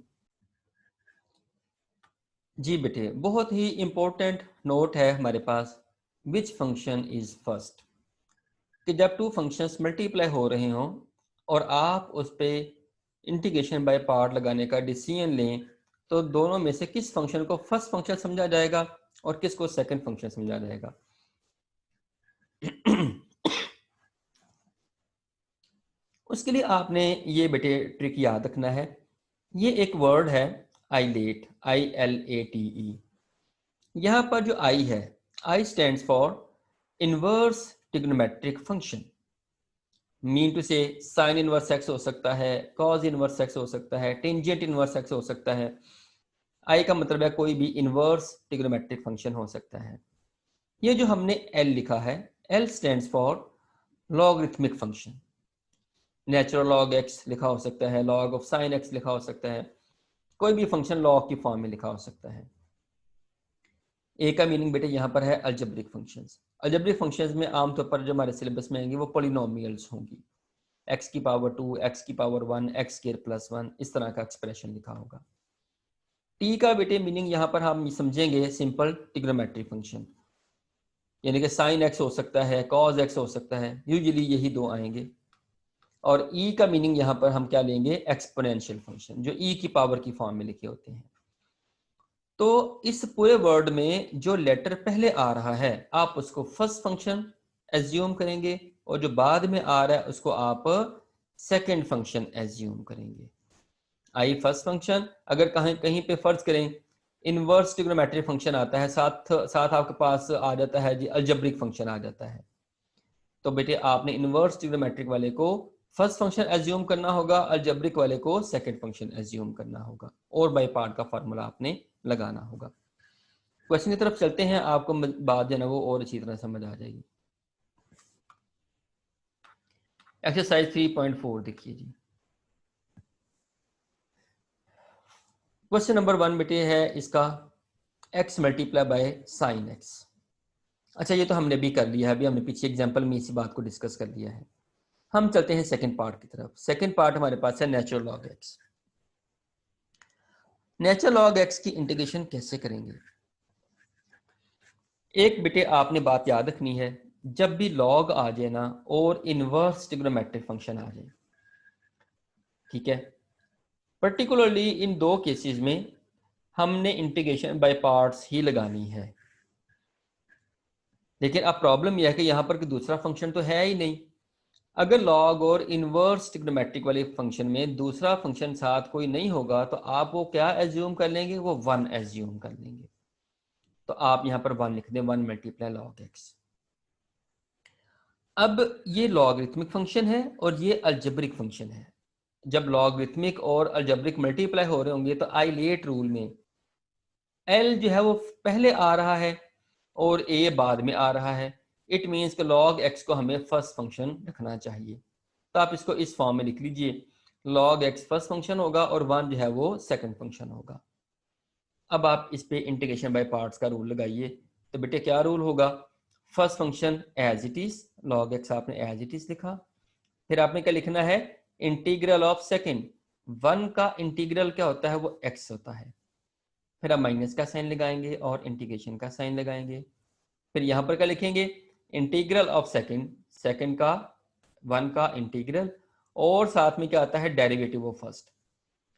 जी बेटे, बहुत ही इंपॉर्टेंट नोट है हमारे पास, विच फंक्शन इज फर्स्ट। कि जब टू फंक्शंस मल्टीप्लाई हो रहे हों और आप उस पर इंटीग्रेशन बाय पार्ट लगाने का डिसीजन लें, तो दोनों में से किस फंक्शन को फर्स्ट फंक्शन समझा जाएगा और किसको सेकंड फंक्शन समझा जाएगा। उसके लिए आपने ये बेटे ट्रिक याद रखना है। ये एक वर्ड है आईलेट, ILATE। यहाँ पर जो आई है, I stands for inverse trigonometric function. Mean to say sine inverse x हो सकता है, कॉज इनवर्स एक्स हो सकता है, टेंजेंट इनवर्स एक्स हो सकता है। आई का मतलब है कोई भी इनवर्स ट्रिग्नोमेट्रिक फंक्शन हो सकता है। ये जो हमने एल लिखा है, L stands for logarithmic function. Natural log x लिखा हो सकता है, लॉग ऑफ साइन एक्स लिखा हो सकता है, कोई भी फंक्शन लॉग की फॉर्म में लिखा हो सकता है। ए का मीनिंग बेटे यहाँ पर है अलजेब्रिक फंक्शंस। अलजेब्रिक फंक्शंस में आमतौर पर जो हमारे सिलेबस में आएंगे वो पॉलिनोमियल्स होंगी। x की पावर 2, x की पावर 1, x स्क्वायर प्लस 1, इस तरह का एक्सप्रेशन लिखा होगा। t का बेटे मीनिंग यहाँ पर हम समझेंगे सिंपल ट्रिग्नोमेट्रिक फंक्शन, यानी कि साइन x हो सकता है, कॉज x हो सकता है, यूजुअली यही दो आएंगे। और e का मीनिंग यहाँ पर हम क्या लेंगे, एक्सपोनेंशियल फंक्शन, जो e की पावर की फॉर्म में लिखे होते हैं। तो इस पूरे वर्ड में जो लेटर पहले आ रहा है आप उसको फर्स्ट फंक्शन एज्यूम करेंगे, और जो बाद में आ रहा है उसको आप सेकंड फंक्शन एज्यूम करेंगे। आई फर्स्ट फंक्शन, अगर कहीं कहीं पे फर्ज करें इनवर्स ट्रिग्नोमेट्रिक फंक्शन आता है, साथ साथ आपके पास आ जाता है जी अलजेब्रिक फंक्शन आ जाता है, तो बेटे आपने इनवर्स ट्रिग्नोमेट्रिक वाले को फर्स्ट फंक्शन एज्यूम करना होगा, अलजेब्रिक वाले को सेकंड फंक्शन एज्यूम करना होगा, और बाय पार्ट का फार्मूला आपने लगाना होगा। क्वेश्चन की तरफ चलते हैं, आपको बात जो है ना वो और अच्छी तरह समझ आ जाएगी। एक्सरसाइज 3.4 देखिए जी। क्वेश्चन नंबर 1 बेटे है इसका x multiply by sign x। अच्छा ये तो हमने भी कर लिया है, अभी हमने पीछे एग्जांपल में इसी बात को डिस्कस कर लिया है। हम चलते हैं सेकंड पार्ट की तरफ। सेकंड पार्ट हमारे पास है natural log x। Natural log x की इंटीग्रेशन कैसे करेंगे? एक बेटे आपने बात याद रखनी है, जब भी लॉग आ जाए ना और इनवर्स ट्रिग्नोमेट्रिक फंक्शन आ जाए, ठीक है, पर्टिकुलरली इन दो केसेस में हमने इंटीग्रेशन बाय पार्ट्स ही लगानी है। लेकिन अब प्रॉब्लम यह है कि यहां पर कोई दूसरा फंक्शन तो है ही नहीं। अगर लॉग और इनवर्स ट्रिग्नोमेट्रिक वाले फंक्शन में दूसरा फंक्शन साथ कोई नहीं होगा तो आप वो क्या एज्यूम कर लेंगे, वो 1 एज्यूम कर लेंगे। तो आप यहां पर 1 लिख दें, 1 मल्टीप्लाई लॉग एक्स। अब ये लॉगरिथमिक फंक्शन है और ये अलजेब्रिक फंक्शन है। जब लॉगरिथमिक और अलजेब्रिक मल्टीप्लाई हो रहे होंगे तो आइलेट रूल में एल जो है वो पहले आ रहा है और ए बाद में आ रहा है। इट मीन्स कि लॉग एक्स को हमें फर्स्ट फंक्शन रखना चाहिए। तो आप इसको इस फॉर्म में लिख लीजिए, लॉग एक्स फर्स्ट फंक्शन होगा और 1 जो है वो सेकंड फंक्शन होगा। अब आप इस पे इंटीग्रेशन बाय पार्ट्स का रूल लगाइए। तो बेटे क्या रूल होगा, first function as it is, log x आपने एज इट इज लिखा, फिर आपने क्या लिखना है, इंटीग्रल ऑफ सेकंड, 1 का इंटीग्रल क्या होता है, वो एक्स होता है। फिर आप माइनस का साइन लगाएंगे और इंटीग्रेशन का साइन लगाएंगे। फिर यहां पर क्या लिखेंगे, इंटीग्रल ऑफ सेकंड, सेकंड का 1 का इंटीग्रल, और साथ में क्या आता है, derivative of first.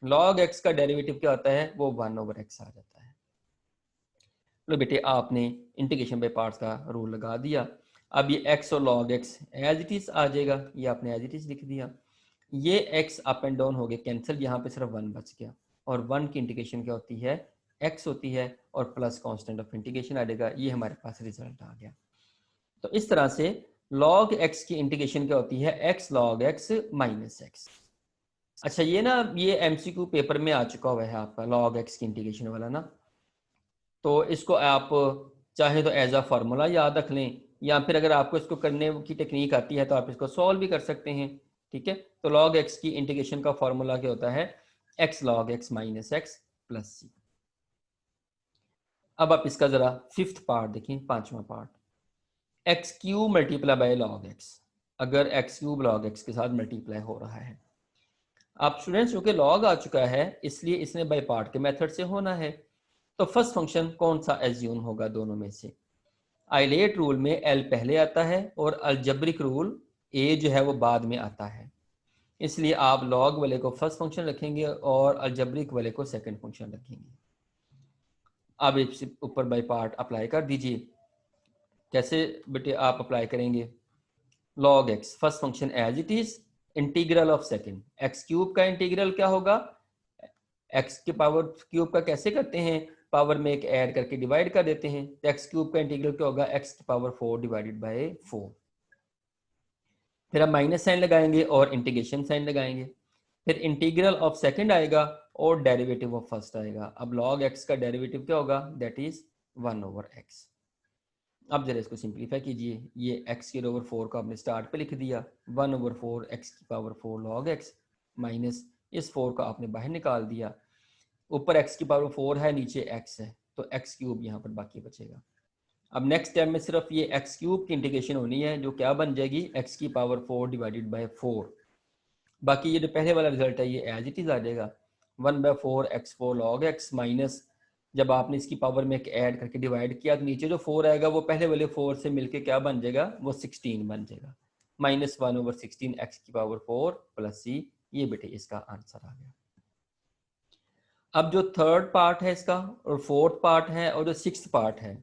Log x का डेरिवेटिव क्या होता है, वो 1/x आ जाता है। लो बेटे आपने इंटीग्रेशन बाय पार्ट्स का रूल लगा दिया। अब ये x और log X as it is आ जाएगा, ये आपने एज इट इज लिख दिया। ये x अप एंड डाउन हो गए कैंसिल, यहाँ पे सिर्फ 1 बच गया, और 1 की इंटीग्रेशन क्या होती है, x होती है, और प्लस कांस्टेंट ऑफ इंटीग्रेशन आ जाएगा। ये हमारे पास रिजल्ट आ गया। तो इस तरह से log x की इंटीग्रेशन क्या होती है, x log x minus x। अच्छा ये ना ये एमसीक्यू पेपर में आ चुका हुआ है आपका log x की इंटीग्रेशन वाला ना, तो इसको आप चाहे तो एज अ फार्मूला याद रख लें, या फिर अगर आपको इसको करने की टेक्निक आती है तो आप इसको सॉल्व भी कर सकते हैं। ठीक है, तो log x की इंटीग्रेशन का फार्मूला क्या होता है, x log x minus X plus C. अब आप इसका जरा फिफ्थ पार्ट देखें, पांचवा part, X cube multiply by log X. अगर एक्स क्यूब लॉग एक्स के साथ मल्टीप्लाई हो रहा है, आप स्टूडेंट्स चूंकि लॉग आ चुका है इसलिए इसने बाय पार्ट के मेथड से होना है। तो फर्स्ट फंक्शन कौन सा एज्यूम होगा दोनों में से, आइलेट रूल में एल पहले आता है और अलजेब्रिक रूल ए जो है वो बाद में आता है, इसलिए आप लॉग वाले को फर्स्ट फंक्शन रखेंगे और अलजेब्रिक वाले को सेकंड फंक्शन रखेंगे। अब इससे ऊपर बाय पार्ट अप्लाई कर दीजिए। कैसे बेटे आप अप्लाई करेंगे, log x first function as it is, integral of second, x cube का इंटीग्रल क्या होगा, x के पावर क्यूब का कैसे करते हैं, पावर में एक ऐड करके डिवाइड कर देते हैं, तो x क्यूब का इंटीग्रल क्या होगा, x की पावर 4 डिवाइडेड बाय 4। फिर हम माइनस साइन लगाएंगे और इंटीग्रेशन साइन लगाएंगे, फिर इंटीग्रल ऑफ सेकंड आएगा और डेरिवेटिव ऑफ फर्स्ट आएगा। अब log x का डेरिवेटिव क्या होगा, दैट इज 1/x। अब जरा इसको सिंप्लीफाई कीजिए, ये x के ओवर 4 को आपने स्टार्ट पे लिख दिया, 1/4 x की पावर 4 log x, माइनस इस 4 को आपने बाहर निकाल दिया, ऊपर x की पावर 4 है, नीचे x है, तो x क्यूब यहाँ पर बाकी बचेगा। अब नेक्स्ट टाइम में सिर्फ ये x क्यूब की इंटीग्रेशन होनी है, जो क्या बन जाएगी, x की पावर 4 डिवाइडेड बाय 4। बाकी ये जो पहले वाला रिजल्ट है ये एज इट इज आ जाएगा 1/4 x4 log x माइनस जब आपने इसकी पावर में एक ऐड करके डिवाइड किया तो नीचे जो 4 आएगा वो पहले वाले 4 से मिलके क्या बन जाएगा, वो 16 बन जाएगा। -1/16 x की पावर 4 प्लस c, ये बेटे इसका आंसर आ गया। अब जो थर्ड पार्ट है इसका और फोर्थ पार्ट है और जो सिक्स्थ पार्ट है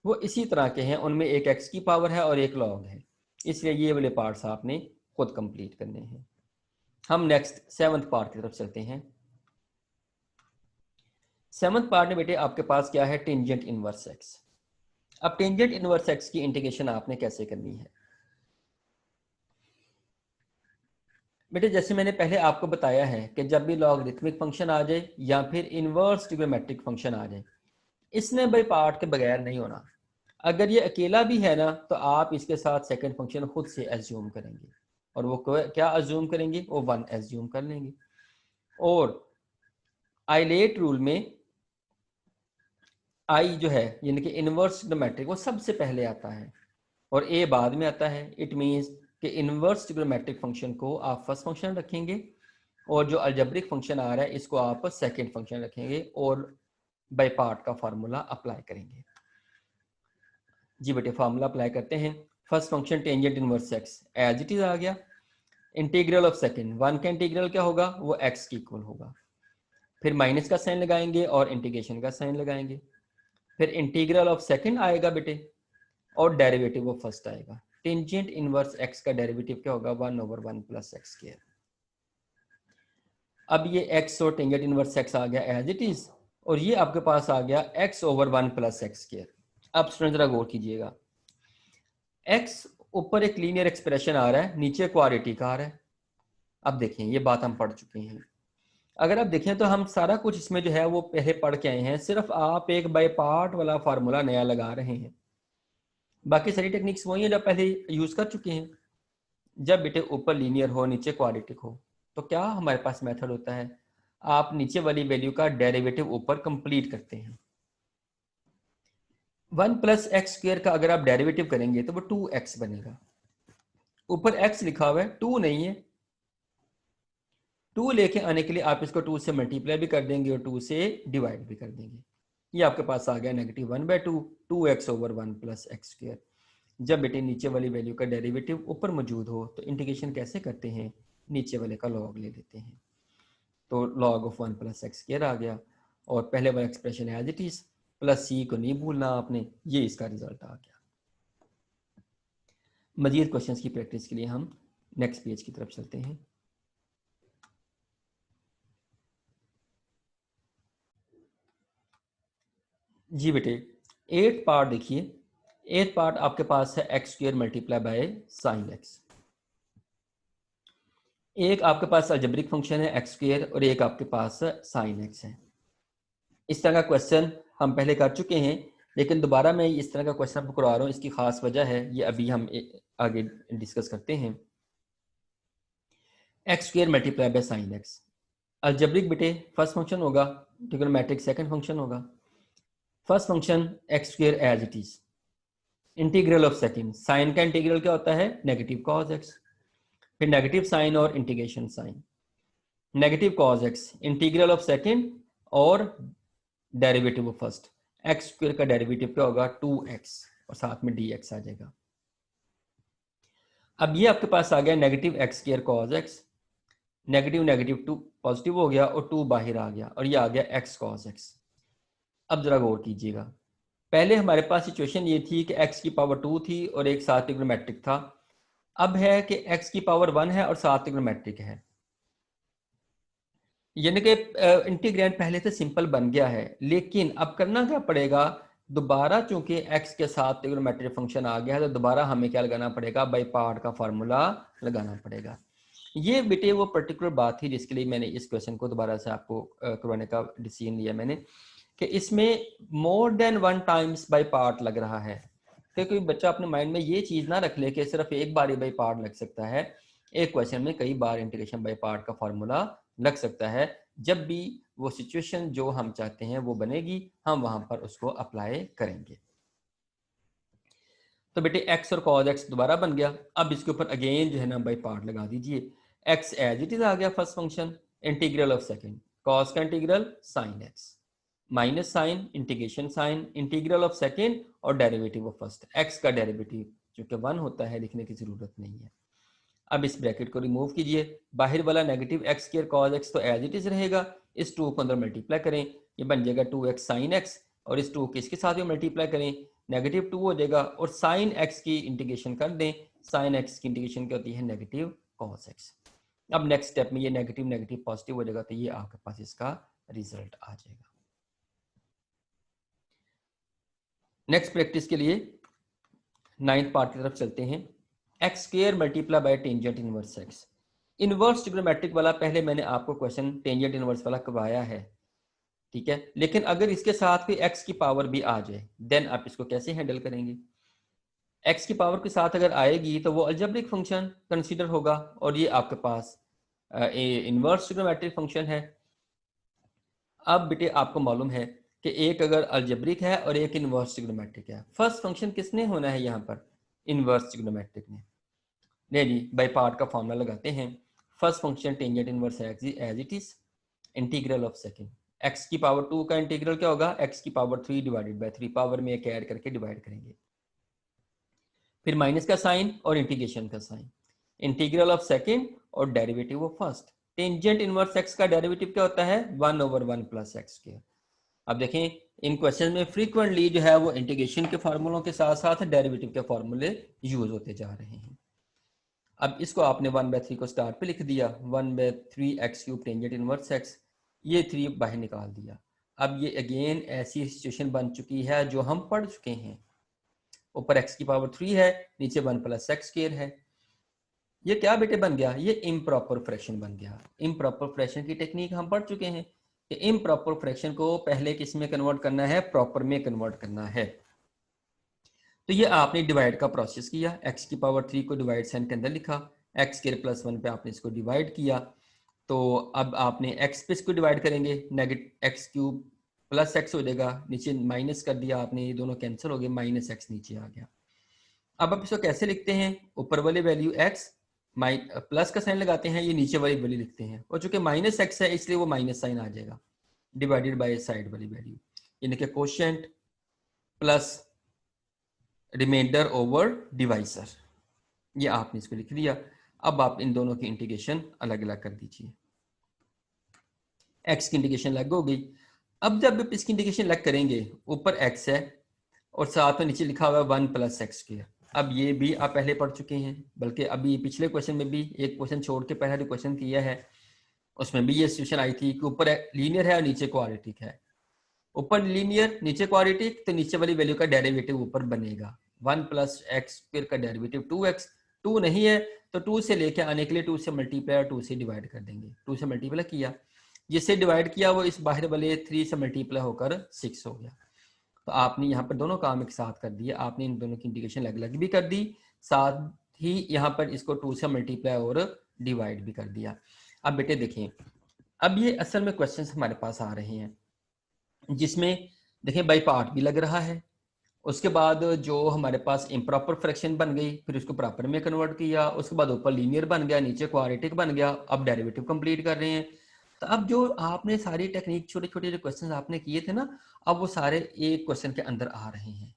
वो इसी तरह के हैं, उनमें एक x की पावर है और एक log है, इसलिए ये वाले पार्ट्स आपने खुद कंप्लीट करने हैं। हम नेक्स्ट सेवंथ पार्ट की तरफ चलते हैं। सेवंथ पार्ट में बेटे आपके पास क्या है, टेंजेंट इनवर्स एक्स। अब टेंजेंट इनवर्स एक्स की इंटीग्रेशन आपने कैसे करनी है बेटे, जैसे मैंने पहले आपको बताया है कि जब भी लॉगरिथमिक फंक्शन आ जाए या फिर इनवर्स ट्रिग्नोमेट्रिक फंक्शन आ जाए, इसने बाई पार्ट के बगैर नहीं होना। अगर ये अकेला भी है ना तो आप इसके साथ सेकंड फंक्शन खुद से एज्यूम करेंगे, और वो क्या एज्यूम करेंगे, वो 1 एज्यूम कर लेंगे। और आइलेट रूल में आई जो है यानी कि इनवर्स ट्रिग्नोमेट्रिक वो सबसे पहले आता है और ए बाद में आता है। इट मीन्स कि इनवर्स ट्रिग्नोमेट्रिक फंक्शन को आप फर्स्ट फंक्शन रखेंगे और जो अलजेब्रिक फंक्शन आ रहा है इसको आप सेकंड फंक्शन रखेंगे और बाय पार्ट का फार्मूला अप्लाई करेंगे। जी बेटे फार्मूला अप्लाई करते हैं। First function tangent inverse x as it is आ गया। इंटीग्रल ऑफ सेकंड, वन का इंटीग्रल क्या होगा, वो एक्स की इक्वल होगा। फिर माइनस का साइन लगाएंगे और इंटीग्रेशन का साइन लगाएंगे। फिर इंटीग्रल ऑफ सेकंड आएगा बेटे और डेरिवेटिव वो फर्स्ट आएगा। टेंजेंट इनवर्स एक्स का डेरिवेटिव क्या होगा, 1/1 प्लस एक्स स्क्वायर। अब ये एक्स और टेंजेंट इनवर्स एक्स आ गया एज इट इज, और ये आपके पास आ गया x/1 प्लस एक्स स्क्वायर। अब स्टूडेंट जरा गौर कीजिएगा, x ऊपर एक लीनियर एक्सप्रेशन आ रहा है, नीचे क्वाड्रेटिक आ रहा है। अब देखें ये बात हम पढ़ चुके हैं। अगर आप देखें तो हम सारा कुछ इसमें जो है वो पहले पढ़ के आए हैं, सिर्फ आप एक बाय पार्ट वाला फार्मूला नया लगा रहे हैं। बाकी सारी टेक्निक्स वही है जो पहले यूज कर चुके हैं। जब बेटे ऊपर लीनियर हो नीचे क्वाड्रेटिक हो तो क्या हमारे पास मेथड होता है, आप नीचे वाली वैल्यू का डेरिवेटिव ऊपर कंप्लीट करते हैं। 1 प्लस एक्स स्क्वायर का अगर आप डेरिवेटिव करेंगे तो वो 2x बनेगा। ऊपर x लिखा हुआ है, 2 नहीं है। 2 लेके आने के लिए आप इसको 2 से मल्टीप्लाई भी कर देंगे और 2 से डिवाइड भी कर देंगे। ये आपके पास आ गया -1/2 2x/1 प्लस एक्स स्क्वायर। जब बेटे नीचे वाली वैल्यू का डेरिवेटिव ऊपर मौजूद हो तो इंटीग्रेशन कैसे करते हैं, नीचे वाले का लॉग ले लेते हैं। तो log of 1 plus x square आ गया और पहले वाला expression as it is, plus C को नहीं भूलना आपने, ये इसका रिजल्ट आ गया। मजीद क्वेश्चंस की प्रैक्टिस के लिए हम नेक्स्ट पेज की तरफ चलते हैं। जी बेटे 8th पार्ट देखिए। 8th पार्ट आपके पास है x square multiply by sine x. एक आपके पास अलजेब्रिक फंक्शन है एक्स स्क्वायर और एक आपके पास साइन एक्स है। इस तरह का क्वेश्चन हम पहले कर चुके हैं, लेकिन दोबारा मैं इस तरह का क्वेश्चन आपको करवा रहा हूँ। इसकी खास वजह है, ये अभी हम आगे डिस्कस करते हैं। X square multiply by sine x algebraic बेटे फर्स्ट फंक्शन होगा, ट्रिग्नोमेट्रिक सेकंड फंक्शन होगा। First function x square as it is, integral of second, sine का इंटीग्रल क्या होता है, नेगेटिव कॉस एक्स। फिर नेगेटिव साइन और integration sine, negative cos x, integral of second और derivative of first. X square का derivative क्या होगा, 2x और साथ में dx आ जाएगा। अब ये आपके पास आ गया negative x square cos x, negative negative 2 positive हो गया और 2 बाहर आ गया और ये आ गया x कॉस एक्स। अब जरा गौर कीजिएगा, पहले हमारे पास सिचुएशन ये थी कि x की पावर 2 थी और एक साथ ट्रिग्नोमेट्रिक था। अब है कि x की पावर 1 है और साथ ट्रिग्नोमेट्रिक है, यानी कि इंटीग्रैंड पहले से सिंपल बन गया है। लेकिन अब करना क्या पड़ेगा, दोबारा चूंकि x के साथ ट्रिग्नोमेट्रिक फंक्शन आ गया है तो दोबारा हमें क्या लगाना पड़ेगा, बाय पार्ट का फार्मूला लगाना पड़ेगा। ये बेटे वो पर्टिकुलर बात थी जिसके लिए मैंने इस क्वेश्चन को दोबारा से आपको करवाने का डिसीजन लिया मैंने, कि इसमें more than 1 times by part लग रहा है। कि कोई बच्चा अपने माइंड में ये चीज ना रख ले कि सिर्फ एक बार ही बाय पार्ट लग सकता है। एक क्वेश्चन में कई बार इंटीग्रेशन बाय पार्ट का फार्मूला लग सकता है। जब भी वो सिचुएशन जो हम चाहते हैं वो बनेगी, हम वहां पर उसको अप्लाई करेंगे। तो बेटे एक्स और कॉस एक्स दोबारा बन गया। अब इसके ऊपर अगेन जो है ना बाय पार्ट लगा दीजिए। एक्स एज इट इज आ गया first function, integral of second, cos का integral sine x, minus sign integration sign, integral of second और डेरिवेटिव ऑफ फर्स्ट, एक्स का डेरिवेटिव जो कि 1 होता है लिखने की जरूरत नहीं है। अब इस ब्रैकेट को रिमूव कीजिए, बाहर वाला negative x square cos x तो एज इट इज रहेगा, इस 2 को अंदर मल्टीप्लाई करें, ये बन जाएगा 2x साइन एक्स, और इस 2 को इसके साथ भी मल्टीप्लाई करें, नेगेटिव 2 हो जाएगा, और साइन एक्स की इंटीग्रेशन कर दें, साइन एक्स की इंटीग्रेशन क्या होती है नेगेटिव कॉस एक्स। अब नेक्स्ट स्टेप में ये नेगेटिव नेगेटिव पॉजिटिव हो जाएगा, तो ये आपके पास इसका रिजल्ट आ जाएगा। नेक्स्ट प्रैक्टिस के लिए 9th पार्ट की तरफ चलते हैं। X square multiply bye tangent inverse x. Inverse trigonometric वाला पहले मैंने आपको क्वेश्चन टेंजेंट इनवर्स वाला करवाया है, ठीक है, लेकिन अगर इसके साथ कोई एक्स की पावर भी आ जाए देन आप इसको कैसे हैंडल करेंगे। एक्स की पावर के साथ अगर आएगी तो वो अलजेब्रिक फंक्शन कंसीडर होगा, और ये आपके पास इनवर्स ट्रिग्नोमेट्रिक फंक्शन है। अब बेटे आपको मालूम है कि एक अगर अलजेब्रिक है और एक इनवर्स ट्रिग्नोमेट्रिक है, फर्स्ट फंक्शन किसने होना है यहाँ पर, इनवर्स ट्रिग्नोमेट्रिक ने। नहीं जी, बाय पार्ट का फॉर्मूला लगाते हैं। First function tangent inverse x as it is, integral of second, x की पावर 2 का इंटीग्रल क्या होगा, एक्स की पावर 3 डिवाइडेड बाय 3, पावर में एक ऐड करके डिवाइड करेंगे, फिर माइनस का साइन और इंटीग्रेशन का साइन, इंटीग्रल ऑफ सेकंड और derivative of first. Tangent inverse x का डेरिवेटिव क्या होता है 1/1 प्लस एक्स स्क्वायर। अब देखें इन क्वेश्चन में फ्रीक्वेंटली जो है वो इंटीग्रेशन के फार्मूलों के साथ साथ डेरिवेटिव के फार्मूले यूज होते जा रहे हैं। अब इसको आपने 1/3 को स्टार्ट पे लिख दिया, 1/3 x cube tangent inverse x, ये 3 बाहर निकाल दिया। अब ये अगेन ऐसी सिचुएशन बन चुकी है जो हम पढ़ चुके हैं, ऊपर एक्स की पावर 3 है, नीचे 1 प्लस एक्स स्क्वायर है। ये क्या बेटे बन गया, ये इम्प्रॉपर फ्रैक्शन बन गया। इम्प्रॉपर फ्रैक्शन की टेक्निक हम पढ़ चुके हैं कि इम्प्रॉपर फ्रैक्शन को पहले किस में कन्वर्ट करना है, प्रॉपर में कन्वर्ट करना है। तो ये आपने डिवाइड का प्रोसेस किया, एक्स की पावर 3 को डिवाइड साइन के अंदर लिखा, एक्स स्क्वायर प्लस 1 पे आपने इसको डिवाइड किया, तो अब आपने एक्स पे इसको डिवाइड करेंगे, negative x cube plus x हो जाएगा, नीचे माइनस कर दिया आपने, ये दोनों कैंसिल हो गए, माइनस एक्स नीचे आ गया। अब आप इसको कैसे लिखते हैं, ऊपर वाली वैल्यू एक्स प्लस का साइन लगाते हैं, ये नीचे वाली वैल्यू लिखते हैं, और चूंकि माइनस एक्स है इसलिए वो माइनस साइन आ जाएगा, डिवाइडेड बाय साइड वाली वैल्यू, यानी कि quotient plus remainder over divisor, ये आपने इसको लिख दिया। अब आप इन दोनों की इंटीग्रेशन अलग अलग कर दीजिए, एक्स की इंटीग्रेशन अलग हो गई। अब जब आप इसकी इंटीग्रेशन अलग करेंगे, ऊपर एक्स है और साथ में नीचे लिखा हुआ है 1 प्लस एक्स स्क्वायर। अब ये भी आप पहले पढ़ चुके हैं, बल्कि अभी पिछले क्वेश्चन में भी एक क्वेश्चन छोड़ के पहले जो क्वेश्चन किया है उसमें भी ये सिचुएशन आई थी कि ऊपर लीनियर है और नीचे क्वाड्रेटिक है, ऊपर लीनियर नीचे क्वाड्रेटिक, तो नीचे वाली वैल्यू का डेरिवेटिव ऊपर बनेगा, 1 प्लस एक्स स्क्वायर का डेरिवेटिव 2x, 2 नहीं है तो 2 से लेके आने के लिए 2 से मल्टीप्लाई और 2 से डिवाइड कर देंगे, 2 से मल्टीप्लाई किया, जिससे डिवाइड किया वो इस बाहर वाले 3 से मल्टीप्लाई होकर 6 हो गया। तो आपने यहाँ पर दोनों काम एक साथ कर दिए, आपने इन दोनों की इंटीग्रेशन अलग अलग भी कर दी, साथ ही यहाँ पर इसको 2 से मल्टीप्लाई और डिवाइड भी कर दिया। अब बेटे देखें, अब ये असल में क्वेश्चंस हमारे पास आ रहे हैं जिसमें देखें बाई पार्ट भी लग रहा है, उसके बाद जो हमारे पास इम्प्रॉपर फ्रैक्शन बन गई, फिर उसको प्रॉपर में कन्वर्ट किया, उसके बाद ऊपर लीनियर बन गया, नीचे क्वाड्रेटिक बन गया, अब डेरिवेटिव कंप्लीट कर रहे हैं। तो अब जो आपने सारी टेक्निक छोटे छोटे जो क्वेश्चन आपने किए थे ना, अब वो सारे एक क्वेश्चन के अंदर आ रहे हैं,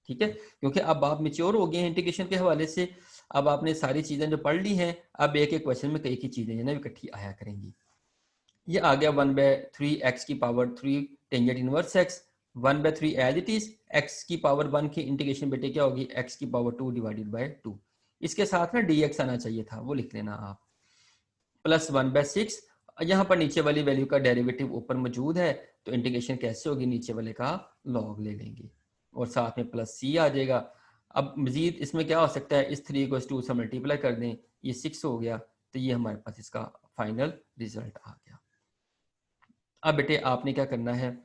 ठीक है, क्योंकि अब आप मेच्योर हो गए हैं इंटीग्रेशन के हवाले से, अब आपने सारी चीजें जो पढ़ ली हैं, अब एक एक क्वेश्चन में कई की चीजें जो ना इकट्ठी आया करेंगी। ये आ गया 1/3 एक्स की power 3 tangent inverse x, 1/3 as it is, x की पावर 1 की इंटीग्रेशन बेटे क्या होगी, एक्स की पावर 2 डिवाइडेड बाय 2, इसके साथ ना dx आना चाहिए था, वो लिख लेना आप, प्लस 1/6, यहाँ पर नीचे वाली वैल्यू का डेरिवेटिव ऊपर मौजूद है, तो इंटीग्रेशन कैसे होगी, नीचे वाले का लॉग ले लेंगे और साथ में प्लस c आ जाएगा। अब मजीद इसमें क्या हो सकता है, इस 3 को 2 से मल्टीप्लाई कर दें, ये 6 हो गया, तो ये हमारे पास इसका फाइनल रिजल्ट आ गया। अब बेटे आपने क्या करना है,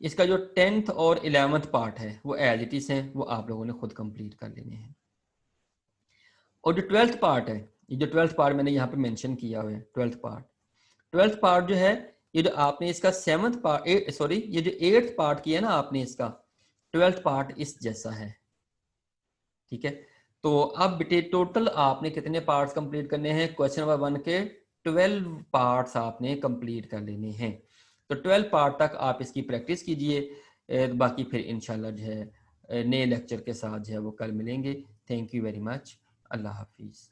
इसका जो 10th और 11th पार्ट है वो एज इट इज है, वो आप लोगों ने खुद कंप्लीट कर लेने हैं। और जो 12th पार्ट है, ये जो 12th पार्ट मैंने यहाँ पे मेंशन किया हुआ है, 12th पार्ट जो है, ये जो आपने इसका 7th पार्ट ये जो 8th पार्ट किया ना आपने, इसका 12th पार्ट इस जैसा है, ठीक है। तो अब बेटे टोटल आपने कितने पार्ट्स कंप्लीट करने हैं? क्वेश्चन नंबर 1 के 12 पार्ट्स आपने कंप्लीट कर लेने हैं। तो 12 पार्ट तक आप इसकी प्रैक्टिस कीजिए, बाकी फिर इंशाल्लाह जो है नए लेक्चर के साथ जो है वो कल मिलेंगे। Thank you very much. अल्लाह हाफिज़।